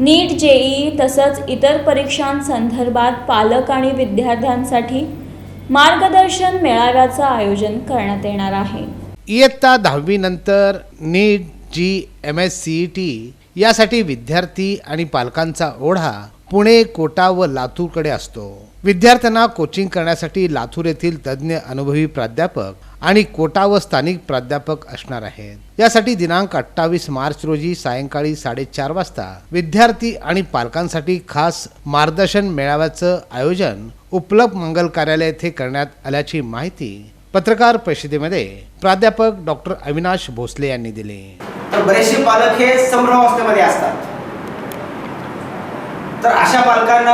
नीट, JEE तसंच इतर परीक्षांसंदर्भात पालक आणि विद्यार्थ्यांसाठी मार्गदर्शन मेळाव्याचं आयोजन करण्यात येणार आहे। इयत्ता 10वी नंतर नीट, MSCET यासाठी विद्यार्थी आणि पालकांचा ओढा पुणे, कोटा व लातूरकडे असतो। विद्यार्थ्यांना कोचिंग करण्यासाठी लातूर येथील तज्ज्ञ अनुभवी प्राध्यापक आणि कोटा व स्थानिक प्राध्यापक असणार आहेत। यासाठी दिनांक 28 मार्च रोजी सायंकाळी 4:30 वाजता विद्यार्थी आणि पालकांसाठी खास मार्गदर्शन मेळाव्याचं आयोजन उपलब्ध मंगल कार्यालय येथे करण्यात आल्याची माहिती पत्रकार परिषदेमध्ये प्राध्यापक डॉक्टर अविनाश भोसले यांनी दिली। तर बरेचसे पालक हे संभ्रमावस्थेमध्ये असतात, तर अशा पालकांना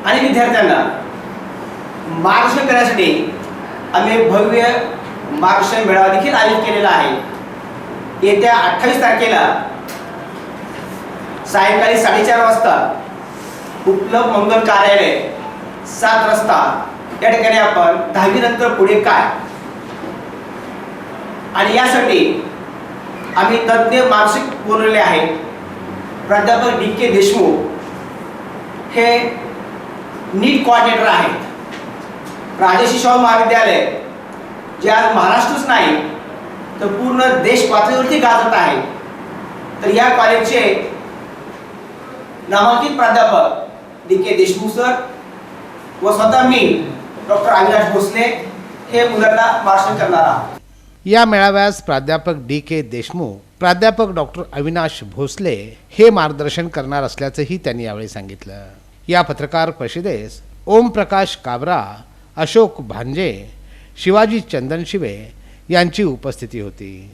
आणि विद्यार्थ्यांना मार्गदर्शन करण्यासाठी आम्ही भव्य मार्गदर्शन मेळावा देखील आयोजित केलेला आहे। येत्या 28 तारखेला सायंकाळी 4:30 वाजता उपलब्ध मंगल कार्यालय 7 रस्ता या ठिकाणी आपण 10वी नंतर पुढे काय आणि यासाठी आम्ही तज्ज्ञ मानसिक बोलवलेले आहेत। प्राध्यापक DK देशमुख हे नीट कोऑर्डिनेटर आहेत। राजर्षी शाहू महाविद्यालय जे आज महाराष्ट्रच नाही तर पूर्ण देश पातळीवरती गाजत आहे। तर या कॉलेजचे नामांकित प्राध्यापक DK देशमुख सर व स्वतः मी डॉक्टर अविनाश भोसले हे मुलांना मार्गदर्शन करणार आहोत। या मेळाव्यास प्राध्यापक DK देशमुख, प्राध्यापक डॉक्टर अविनाश भोसले हे मार्गदर्शन करणार असल्याचंही त्यांनी यावेळी सांगितलं। या पत्रकार परिषदेस ओमप्रकाश काबरा, अशोक भांजे, शिवाजी चंदनशिवे यांची उपस्थिती होती।